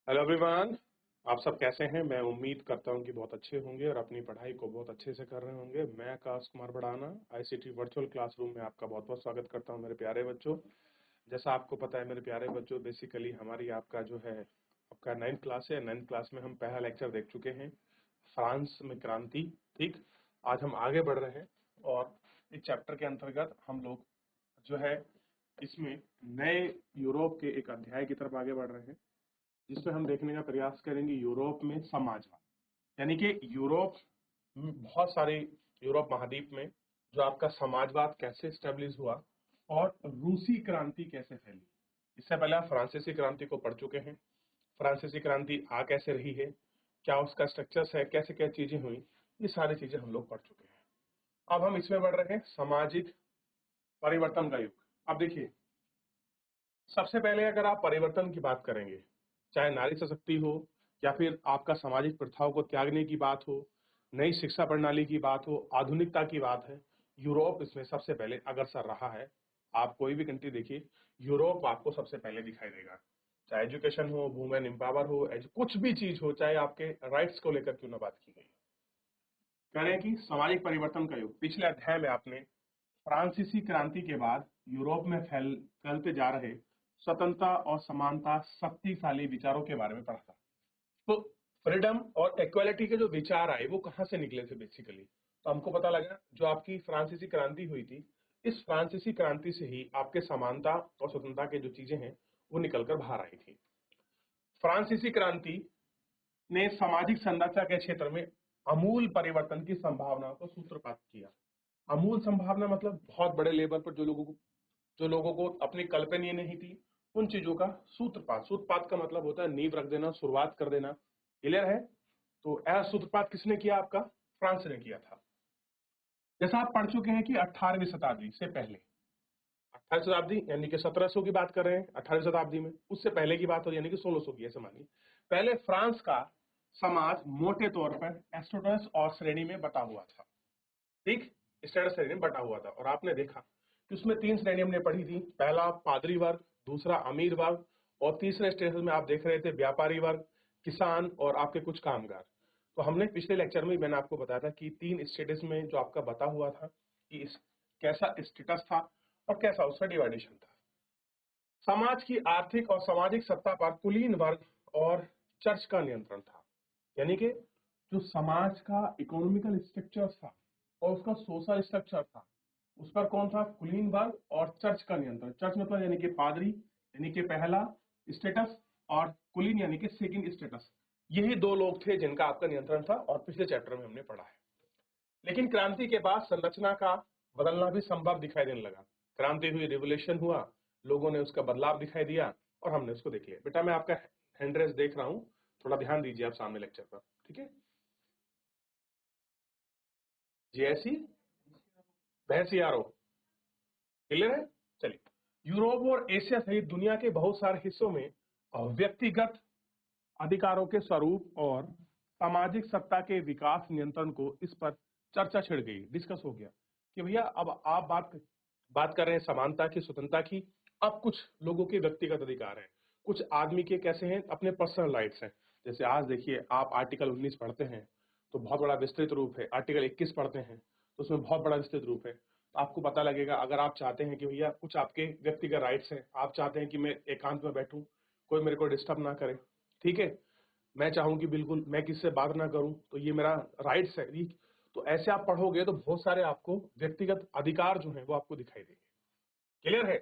Hello everyone. आप सब कैसे हैं? मैं उम्मीद करता हूं कि बहुत अच्छे होंगे और अपनी पढ़ाई को बहुत अच्छे से कर रहे होंगे। मैं आकाश कुमार बढ़ाना आईसीटी वर्चुअल क्लासरूम में आपका बहुत बहुत स्वागत करता हूं मेरे प्यारे बच्चों। जैसा आपको पता है मेरे प्यारे बच्चों, बेसिकली हमारी आपका जो है आपका 9th क्लास है। 9th क्लास में हम पहला लेक्चर देख चुके हैं, फ्रांस में क्रांति। ठीक, आज हम आगे बढ़ रहे हैं और इस चैप्टर के अंतर्गत हम लोग जो है इसमें नए यूरोप के एक अध्याय की तरफ आगे बढ़ रहे हैं, जिसमें हम देखने का प्रयास करेंगे यूरोप में समाजवाद। यानी कि यूरोप बहुत सारे यूरोप महाद्वीप में जो आपका समाजवाद कैसे स्टेब्लिश हुआ और रूसी क्रांति कैसे फैली। इससे पहले आप फ्रांसीसी क्रांति को पढ़ चुके हैं। फ्रांसीसी क्रांति आ कैसे रही है, क्या उसका स्ट्रक्चर्स है, कैसे क्या चीजें हुई, ये सारी चीजें हम लोग पढ़ चुके हैं। अब हम इसमें बढ़ रहे हैं सामाजिक परिवर्तन का युग। अब देखिए, सबसे पहले अगर आप परिवर्तन की बात करेंगे, चाहे नारी सशक्ति हो या फिर आपका सामाजिक प्रथाओं को त्यागने की बात हो, नई शिक्षा प्रणाली की बात हो, आधुनिकता की बात है, यूरोप इसमें सबसे पहले अग्रसर रहा है। आप कोई भी कंट्री देखिए, यूरोप आपको सबसे पहले दिखाई देगा। चाहे एजुकेशन हो, वुमेन एम्पावर हो, कुछ भी चीज हो, चाहे आपके राइट्स को लेकर क्यों ना बात की गई। कह रहे हैं कि सामाजिक परिवर्तन का युग। पिछले अध्याय में आपने फ्रांसीसी क्रांति के बाद यूरोप में फैलते जा रहे स्वतंत्रता और समानता शक्तिशाली विचारों के बारे में पढ़ा था। तो फ्रीडम और इक्वालिटी के जो विचार आए वो कहां से निकले थे बेसिकली, तो हमको पता लगा जो आपकी फ्रांसीसी क्रांति हुई थी, इस फ्रांसीसी क्रांति से ही आपके समानता और स्वतंत्रता के जो चीजें हैं वो निकलकर बाहर आई थी। फ्रांसीसी क्रांति ने सामाजिक संरचना के क्षेत्र में अमूल परिवर्तन की संभावना को सूत्रपात किया। अमूल संभावना मतलब बहुत बड़े लेवल पर जो लोगों को अपनी कल्पनीय नहीं थी उन चीजों का सूत्रपात। सूत्रपात का मतलब होता है नींव रख देना, शुरुआत कर देना। क्लियर है? तो ऐसा सूत्रपात किसने किया? आपका फ्रांस ने किया था। जैसा आप पढ़ चुके हैं कि 18वीं शताब्दी से पहले, 18वीं शताब्दी यानी कि 1700 की बात कर रहे हैं, 18वीं शताब्दी में उससे पहले की बात हो यानी कि 1600 की, ऐसे मानिए। पहले फ्रांस का समाज मोटे तौर पर एस्टोटस और श्रेणी में बटा हुआ था। ठीक, स्टेटस श्रेणी में बटा हुआ था और आपने देखा कि उसमें 3 श्रेणी हमने पढ़ी थी। पहला पादरी वर्ग, दूसरा अमीर वर्ग और तीसरे स्टेटस में आप देख रहे थे व्यापारी वर्ग, किसान और आपके कुछ कामगार। तो हमने पिछले लेक्चर में मैंने आपको बताया था कि 3 स्टेटस में जो आपका बता हुआ था कि कैसा स्टेटस था और कैसा उसका डिवाइडेशन था। समाज की आर्थिक और सामाजिक सत्ता पर कुलीन वर्ग और चर्च का नियंत्रण था। यानी कि जो समाज का इकोनॉमिकल स्ट्रक्चर था और उसका सोशल स्ट्रक्चर था, उस पर कौन था? कुलीन वर्ग और चर्च का नियंत्रण। चर्च मतलब यानी कि पादरी यानी कि पहला स्टेटस, और कुलीन यानी कि सेकंड स्टेटस। यही 2 लोग थे जिनका आपका नियंत्रण था और पिछले चैप्टर में हमने पढ़ा है। लेकिन क्रांति के बाद संरचना का बदलना भी संभव दिखाई देने लगा। क्रांति हुई, रिवोल्यूशन हुआ, लोगों ने उसका बदलाव दिखाई दिया और हमने उसको देख लिया। बेटा मैं आपका हैंड रेस देख रहा हूं, थोड़ा ध्यान दीजिए आप सामने लेक्चर पर। ठीक है जी, ऐसी भैंसियारो। क्लियर है? चलिए, यूरोप और एशिया सहित दुनिया के बहुत सारे हिस्सों में व्यक्तिगत अधिकारों के स्वरूप और सामाजिक सत्ता के विकास नियंत्रण को इस पर चर्चा छिड़ गई, डिस्कस हो गया कि भैया अब आप बात कर रहे हैं समानता की, स्वतंत्रता की। अब कुछ लोगों के व्यक्तिगत अधिकार हैं, कुछ आदमी के कैसे हैं, अपने पर्सनल राइट्स हैं। जैसे आज देखिए, आप आर्टिकल 19 पढ़ते हैं तो बहुत बड़ा विस्तृत रूप है, आर्टिकल 21 पढ़ते हैं तो उसमें बहुत बड़ा विस्तृत रूप है। तो आपको पता लगेगा, अगर आप चाहते हैं कि भैया कुछ आपके व्यक्तिगत राइट्स हैं, आप चाहते हैं कि मैं एकांत में बैठूं, कोई मेरे को डिस्टर्ब ना करे, ठीक है, मैं चाहूं कि बिल्कुल मैं किससे बात ना करूं, तो ये मेरा राइट्स है। तो ऐसे आप पढ़ोगे तो बहुत सारे आपको व्यक्तिगत अधिकार जो हैं वो आपको दिखाई देंगे। क्लियर है?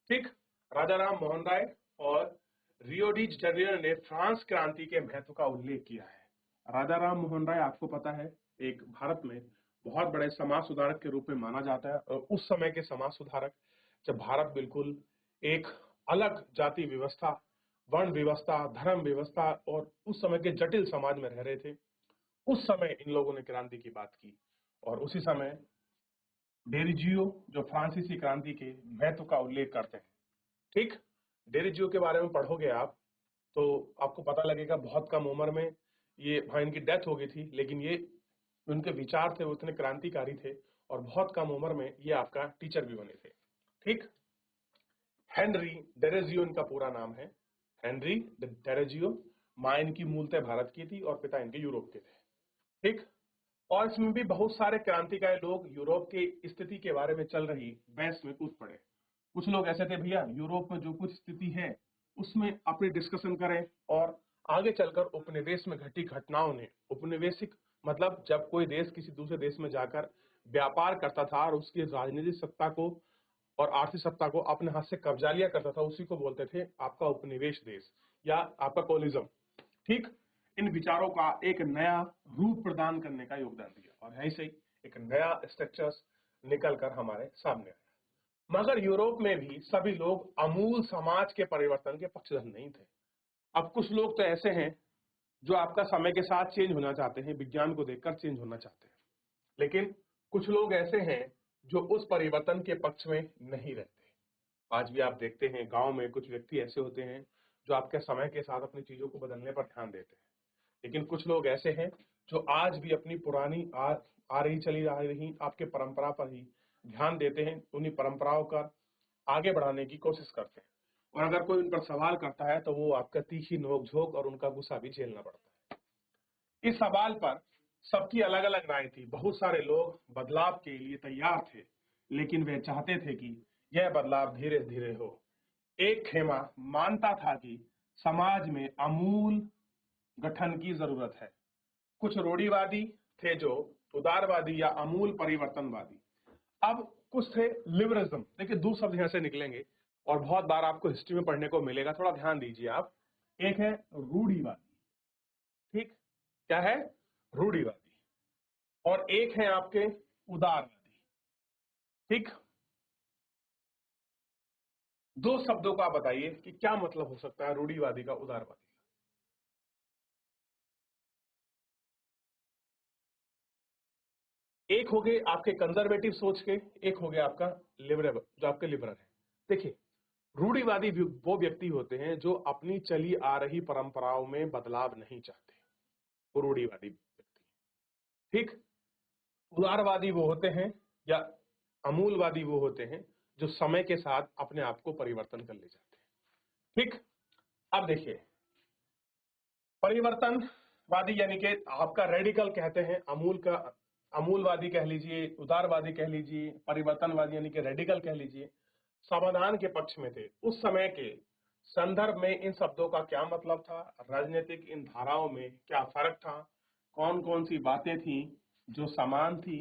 ठीक। राजा राम मोहन राय और रियो डी जेनेरियो ने फ्रांस क्रांति के महत्व का उल्लेख किया है। राजा राम मोहन राय आपको पता है एक भारत में बहुत बड़े समाज सुधारक के रूप में माना जाता है, और उस समय के समाज सुधारक जब भारत बिल्कुल एक अलग जाति व्यवस्था, वर्ण व्यवस्था, धर्म व्यवस्था और उस समय के जटिल समाज में रह रहे थे, उस समय इन लोगों ने क्रांति की बात की। और उसी समय डेरिजियो जो फ्रांसीसी क्रांति के महत्व का उल्लेख करते हैं। ठीक, डेरिजियो के बारे में पढ़ोगे आप तो आपको पता लगेगा बहुत कम उम्र में ये, हाँ इनकी डेथ हो गई थी, लेकिन ये उनके विचार थे वो इतने क्रांतिकारी थे और बहुत कम उम्र में ये आपका टीचर भी बने थे। ठीक, हेनरी डेरेजियो इनका पूरा नाम है, हेनरी डेरेजियो। माँ इनकी मूलतः भारत की थी और पिता इनके यूरोप के थे, ठीक। और इसमें भी बहुत सारे क्रांतिकारी लोग यूरोप की स्थिति के बारे में चल रही बहस में कूद पड़े। कुछ लोग ऐसे थे, भैया यूरोप में जो कुछ स्थिति है उसमें अपनी डिस्कशन करें, और आगे चलकर उपनिवेश में घटी घटनाओं ने, उपनिवेशिक मतलब जब कोई देश किसी दूसरे देश में जाकर व्यापार करता था और उसकी राजनीतिक सत्ता को और आर्थिक सत्ता को अपने हाथ से कब्जा लिया करता था, उसी को बोलते थे आपका उपनिवेश देश या आपका कोलिज्म, ठीक। इन विचारों का एक नया रूप प्रदान करने का योगदान दिया और ऐसे ही एक नया स्ट्रक्चर्स निकल कर हमारे सामने आया। मगर यूरोप में भी सभी लोग अमूल समाज के परिवर्तन के पक्षधर नहीं थे। अब कुछ लोग तो ऐसे हैं जो आपका समय के साथ चेंज होना चाहते हैं, विज्ञान को देखकर चेंज होना चाहते हैं, लेकिन कुछ लोग ऐसे हैं जो उस परिवर्तन के पक्ष में नहीं रहते। आज भी आप देखते हैं गांव में कुछ व्यक्ति ऐसे होते हैं जो आपके समय के साथ अपनी चीजों को बदलने पर ध्यान देते हैं, लेकिन कुछ लोग ऐसे हैं जो आज भी अपनी पुरानी आ रही चली आ रही आपके परंपरा पर ही ध्यान देते हैं, उन्हीं परंपराओं का आगे बढ़ाने की कोशिश करते हैं। और अगर कोई उन पर सवाल करता है तो वो आपका तीखी नोक-झोंक और उनका गुस्सा भी झेलना पड़ता है। इस सवाल पर सबकी अलग अलग राय थी। बहुत सारे लोग बदलाव के लिए तैयार थे, लेकिन वे चाहते थे कि यह बदलाव धीरे धीरे हो। एक खेमा मानता था कि समाज में आमूल गठन की जरूरत है। कुछ रूढ़िवादी थे जो उदारवादी या अमूल परिवर्तनवादी। अब कुछ थे लिबरलिज्म। देखिए, दो शब्द यहां से निकलेंगे और बहुत बार आपको हिस्ट्री में पढ़ने को मिलेगा, थोड़ा ध्यान दीजिए आप। एक है रूढ़िवादी, ठीक, क्या है? रूढ़िवादी। और एक है आपके उदारवादी, ठीक। दो शब्दों का बताइए कि क्या मतलब हो सकता है रूढ़िवादी का, उदारवादी का। एक हो गए आपके कंजर्वेटिव सोच के, एक हो गया आपका लिबरल, जो आपके लिबरल है। देखिए, रूढ़िवादी वो व्यक्ति होते हैं जो अपनी चली आ रही परंपराओं में बदलाव नहीं चाहते, वो रूढ़िवादी व्यक्ति, ठीक। उदारवादी वो होते हैं या अमूलवादी वो होते हैं जो समय के साथ अपने आप को परिवर्तन कर ले जाते हैं, ठीक। अब देखिए, परिवर्तनवादी यानी कि आपका रेडिकल कहते हैं, अमूल का अमूलवादी कह लीजिए, उदारवादी कह लीजिए, परिवर्तनवादी यानी कि रेडिकल कह लीजिए, समाधान के पक्ष में थे। उस समय के संदर्भ में इन शब्दों का क्या मतलब था, राजनीतिक इन धाराओं में क्या फर्क था, कौन कौन सी बातें थी जो समान थी।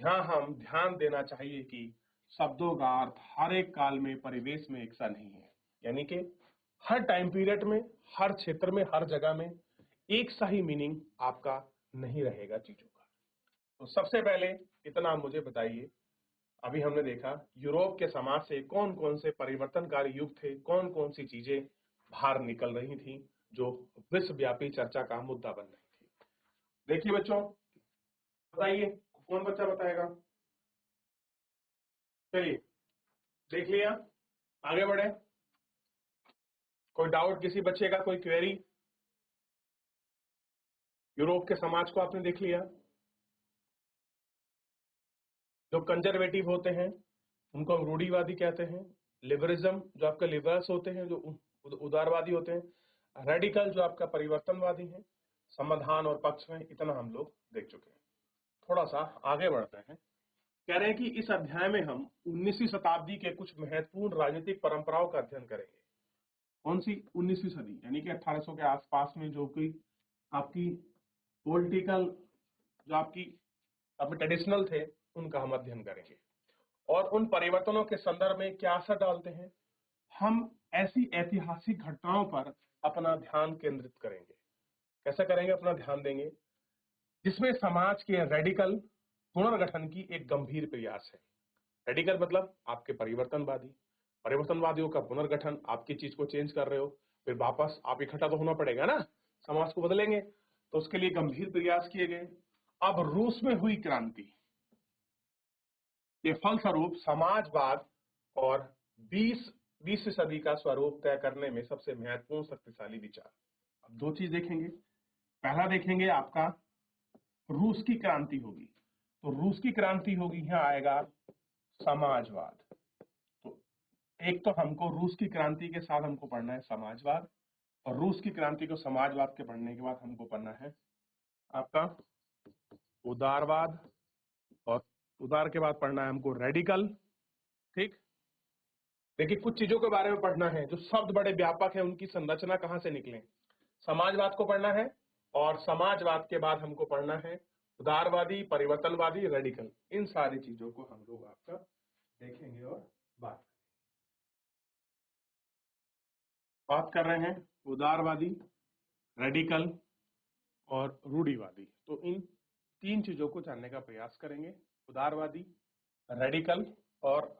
यहाँ हम ध्यान देना चाहिए कि शब्दों का अर्थ हर एक काल में, परिवेश में एक सा नहीं है, यानी कि हर टाइम पीरियड में, हर क्षेत्र में, हर जगह में एक सा ही मीनिंग आपका नहीं रहेगा चीजों का। तो सबसे पहले इतना मुझे बताइए, अभी हमने देखा यूरोप के समाज से कौन कौन से परिवर्तनकारी युग थे, कौन कौन सी चीजें बाहर निकल रही थी जो विश्वव्यापी चर्चा का मुद्दा बन रही थी। देखिए बच्चों, बताइए, कौन बच्चा बताएगा? चलिए, देख लिया, आगे बढ़े। कोई डाउट किसी बच्चे का, कोई क्वेरी? यूरोप के समाज को आपने देख लिया, जो कंजर्वेटिव होते हैं उनको हम रूढ़िवादी कहते हैं, लिबरलिज्म जो आपके लिबरल्स होते हैं जो उदारवादी होते हैं, रेडिकल जो आपका परिवर्तनवादी है, समाधान और पक्ष में, इतना हम लोग देख चुके हैं। थोड़ा सा आगे बढ़ते हैं। कह रहे हैं कि इस अध्याय में हम 19वीं शताब्दी के कुछ महत्वपूर्ण राजनीतिक परंपराओं का अध्ययन करेंगे। कौन सी 19वीं सदी? यानी कि 1800 के आसपास में जो कोई आपकी पॉलिटिकल, जो आपकी अपने ट्रेडिशनल थे, उनका हम अध्ययन करेंगे और उन परिवर्तनों के संदर्भ में क्या असर डालते हैं। हम ऐसी ऐतिहासिक घटनाओं पर अपना ध्यान केंद्रित करेंगे। कैसे करेंगे? अपना ध्यान देंगे जिसमें समाज के रेडिकल पुनर्गठन की एक गंभीर प्रयास है। रेडिकल मतलब आपके परिवर्तनवादी, परिवर्तनवादियों का पुनर्गठन, आपकी चीज को चेंज कर रहे हो, फिर वापस आप इकट्ठा तो होना पड़ेगा ना, समाज को बदलेंगे, तो उसके लिए गंभीर प्रयास किए गए। अब रूस में हुई क्रांति के फलस्वरूप समाजवाद और 20वीं सदी का स्वरूप तय करने में सबसे महत्वपूर्ण शक्तिशाली विचार। अब दो चीज देखेंगे। पहला देखेंगे आपका रूस की क्रांति होगी, तो रूस की क्रांति होगी, यहाँ आएगा समाजवाद। तो एक तो हमको रूस की क्रांति के साथ हमको पढ़ना है समाजवाद, और रूस की क्रांति को समाजवाद के पढ़ने के बाद हमको पढ़ना है आपका उदारवाद, और उदार के बाद पढ़ना है हमको रेडिकल। ठीक, देखिए कुछ चीजों के बारे में पढ़ना है जो शब्द बड़े व्यापक है, उनकी संरचना कहां से निकले। समाजवाद को पढ़ना है, और समाजवाद के बाद हमको पढ़ना है उदारवादी, परिवर्तनवादी, रेडिकल। इन सारी चीजों को हम लोग आपका देखेंगे और बात कर रहे हैं उदारवादी, रेडिकल और रूढ़िवादी। तो इन तीन चीजों को जानने का प्रयास करेंगे, उदारवादी, रेडिकल और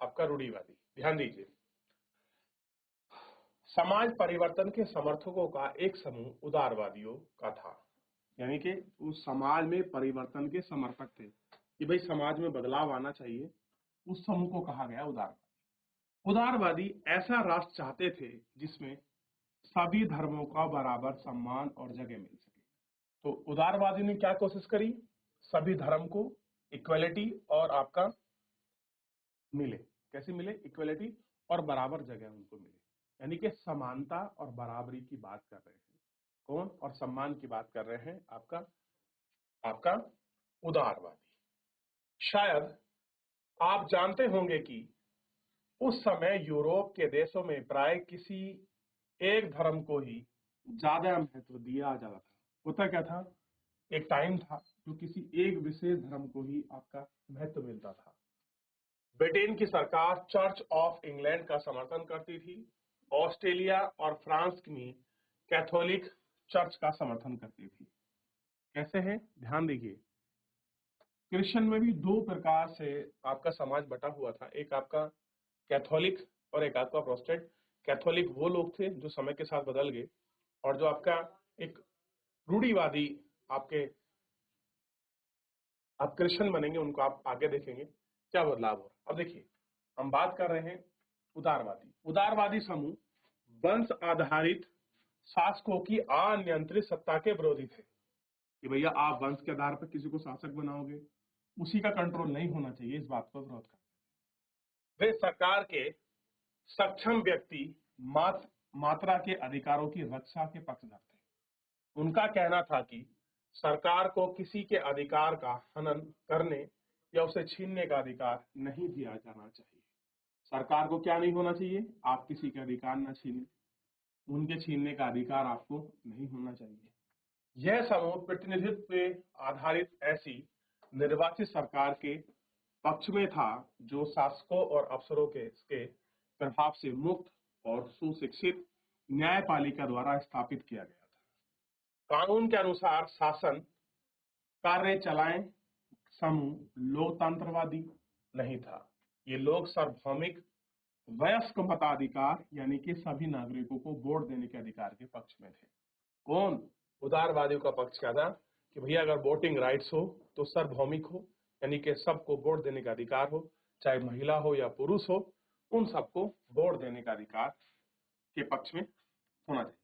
आपका रूढ़िवादी। ध्यान दीजिए, समाज परिवर्तन के समर्थकों का एक समूह उदारवादियों का था, यानी कि उस समाज में परिवर्तन के समर्थक थे कि भाई समाज में बदलाव आना चाहिए, उस समूह को कहा गया उदारवादी। उदारवादी ऐसा राष्ट्र चाहते थे जिसमें सभी धर्मों का बराबर सम्मान और जगह मिल सके। तो उदारवादी ने क्या कोशिश करी, सभी धर्म को इक्वलिटी और आपका मिले। कैसे मिले, इक्वलिटी और बराबर जगह उनको मिले, यानी कि समानता और बराबरी की बात कर रहे हैं कौन, और सम्मान की बात कर रहे हैं आपका उदारवादी। शायद आप जानते होंगे कि उस समय यूरोप के देशों में प्राय किसी एक धर्म को ही ज्यादा महत्व दिया जाता था। होता क्या था, एक टाइम था जो किसी एक विशेष धर्म को ही आपका महत्व मिलता था। ब्रिटेन की सरकार चर्च ऑफ इंग्लैंड का समर्थन करती थी, ऑस्ट्रेलिया और फ्रांस में कैथोलिक चर्च का समर्थन करती थी। कैसे है, ध्यान दीजिए, क्रिश्चियन में भी दो प्रकार से आपका समाज बटा हुआ था, एक आपका कैथोलिक और एक आपका प्रोटेस्टेंट। कैथोलिक वो लोग थे जो समय के साथ बदल गए, और जो आपका एक रूढ़िवादी आपके आप क्रिश्चियन बनेंगे, उनको आप आगे देखेंगे क्या बदलाव हो रहा। अब देखिए, हम बात कर रहे हैं उदारवादी। उदारवादी समूह वंश आधारित शासकों की अनियंत्रित सत्ता के विरोधी थे कि भैया आप वंश के आधार पर किसी को शासक बनाओगे, उसी का कंट्रोल नहीं होना चाहिए, इस बात को विरोध करते। वे सरकार के सक्षम व्यक्ति मात्रा के अधिकारों की रक्षा के पक्षधर थे। उनका कहना था कि सरकार को किसी के अधिकार का हनन करने या उसे छीनने का अधिकार नहीं दिया जाना चाहिए। सरकार को क्या नहीं होना चाहिए, आप किसी के अधिकार न छीने, उनके छीनने का अधिकार आपको नहीं होना चाहिए। यह समूह प्रतिनिधित्व पे आधारित ऐसी निर्वाचित सरकार के पक्ष में था जो शासकों और अफसरों के प्रभाव से मुक्त और सुशिक्षित न्यायपालिका द्वारा स्थापित किया गया था। कानून के अनुसार शासन कार्य चलाएं समूह लोकतंत्रवादी नहीं था। ये लोग सार्वभौमिक वयस्क मताधिकार यानी कि सभी नागरिकों को वोट देने के अधिकार के पक्ष में थे। कौन, उदारवादियों का पक्ष क्या था कि भैया अगर वोटिंग राइट्स हो तो सार्वभौमिक हो, यानी कि सबको वोट देने का अधिकार हो, चाहे महिला हो या पुरुष हो, उन सबको वोट देने का अधिकार के पक्ष में होना चाहिए।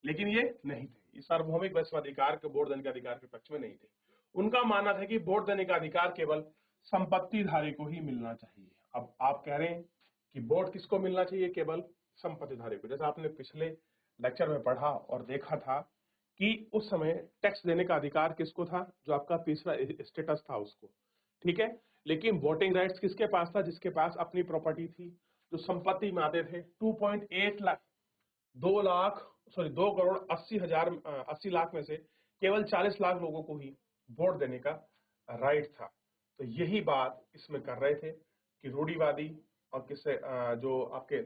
लेकिन ये नहीं थे, ये सार्वभौमिक वैश्विक अधिकार के वोट देने के अधिकार के पक्ष में नहीं थे। उनका मानना था कि वोट देने का अधिकार केवल संपत्तिधारी को ही मिलना चाहिए। अब आप कह रहे हैं कि वोट किसको मिलना चाहिए, केवल संपत्तिधारी को। जैसा आपने पिछले लेक्चर में पढ़ा और देखा था कि उस समय टैक्स देने का अधिकार किसको था, जो आपका तीसरा स्टेटस था उसको, ठीक है। लेकिन वोटिंग राइट्स किसके पास था, जिसके पास अपनी प्रॉपर्टी थी, जो संपत्ति में आते थे। 2.8 लाख 2 करोड़ 80 लाख में से केवल 40 लाख लोगों को ही वोट देने का राइट था। तो यही बात इसमें कर रहे थे कि रूढ़िवादी और किससे जो आपके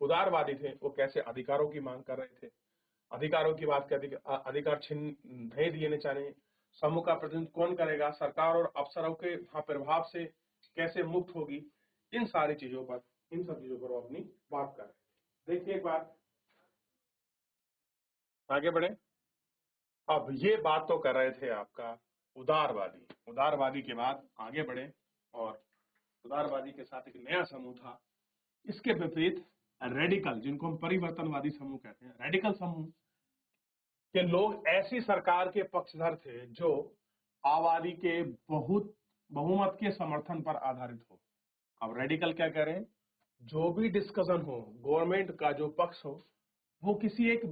उदारवादी थे वो कैसे अधिकारों की मांग कर रहे थे, अधिकारों की बात करते, अधिकार छीन नहीं दिए जाने, समूह का प्रतिनिधित्व कौन करेगा, सरकार और अफसरों के प्रभाव से कैसे मुक्त होगी, इन सब चीजों पर वो अपनी बात कर रहे थे। देखिए एक बार आगे बढ़े। अब ये बात तो कर रहे थे आपका उदारवादी के बाद आगे बढ़े, और उदारवादी के साथ एक नया समूह था, इसके विपरीत रेडिकल, जिनको हम परिवर्तनवादी समूह कहते हैं। रेडिकल समूह के लोग ऐसी सरकार के पक्षधर थे जो आबादी के बहुमत के समर्थन पर आधारित हो। अब रेडिकल क्या कह रहे हैं, जो भी डिस्कशन हो, गवर्नमेंट का जो पक्ष हो वो किसी एक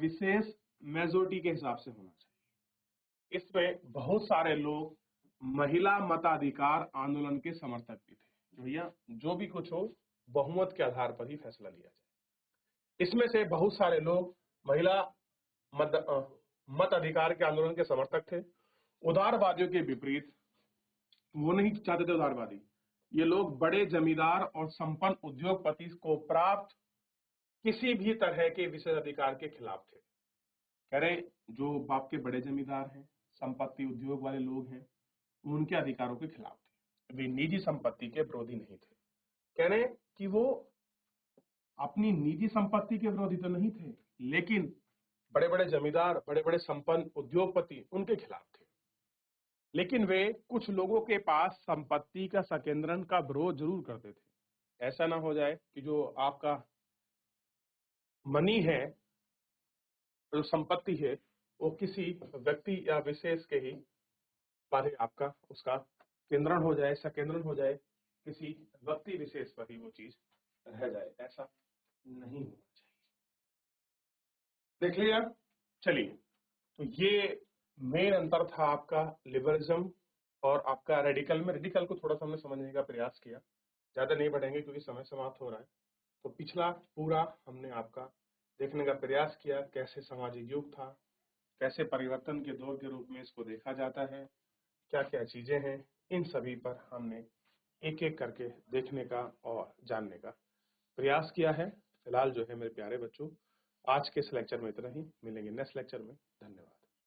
विशेष मेजोरिटी के हिसाब से होना चाहिए। इसमें बहुत सारे लोग महिला मताधिकार आंदोलन के समर्थक भी थे। भैया जो भी कुछ हो बहुमत के आधार पर ही फैसला लिया जाए। इसमें से बहुत सारे लोग महिला मत अधिकार के आंदोलन के समर्थक थे। उदारवादियों के विपरीत वो नहीं चाहते थे उदारवादी, ये लोग बड़े जमींदार और संपन्न उद्योगपति को प्राप्त किसी भी तरह के विशेष अधिकार के खिलाफ थे। कह रहे जो बाप के बड़े जमींदार हैं, संपत्ति उद्योग वाले लोग हैं, उनके अधिकारों के खिलाफ थे। वे निजी संपत्ति के विरोधी नहीं थे। कह रहे कि वो अपनी निजी संपत्ति के विरोधी तो नहीं थे, लेकिन बड़े बड़े जमींदार, बड़े बड़े संपन्न उद्योगपति उनके खिलाफ थे। लेकिन वे कुछ लोगों के पास संपत्ति का संकेंद्रण का विरोध जरूर करते थे। ऐसा ना हो जाए कि जो आपका मनी है, जो संपत्ति है, वो किसी व्यक्ति या विशेष के ही पर आपका उसका केंद्रण हो जाए, संकेंद्रण हो जाए, किसी व्यक्ति विशेष पर ही वो चीज रह जाए। ऐसा नहीं होना चाहिए। देख लिया। चलिए, तो ये मेन अंतर था आपका लिबरलिज्म और आपका रेडिकल में। रेडिकल को थोड़ा सा हमने समझने का प्रयास किया, ज्यादा नहीं बढ़ेंगे क्योंकि समय समाप्त हो रहा है। तो पिछला पूरा हमने आपका देखने का प्रयास किया, कैसे सामाजिक युग था, कैसे परिवर्तन के दौर के रूप में इसको देखा जाता है, क्या क्या चीजें हैं, इन सभी पर हमने एक एक करके देखने का और जानने का प्रयास किया है। फिलहाल जो है मेरे प्यारे बच्चों, आज के इस लेक्चर में इतना ही। मिलेंगे नेक्स्ट लेक्चर में। धन्यवाद।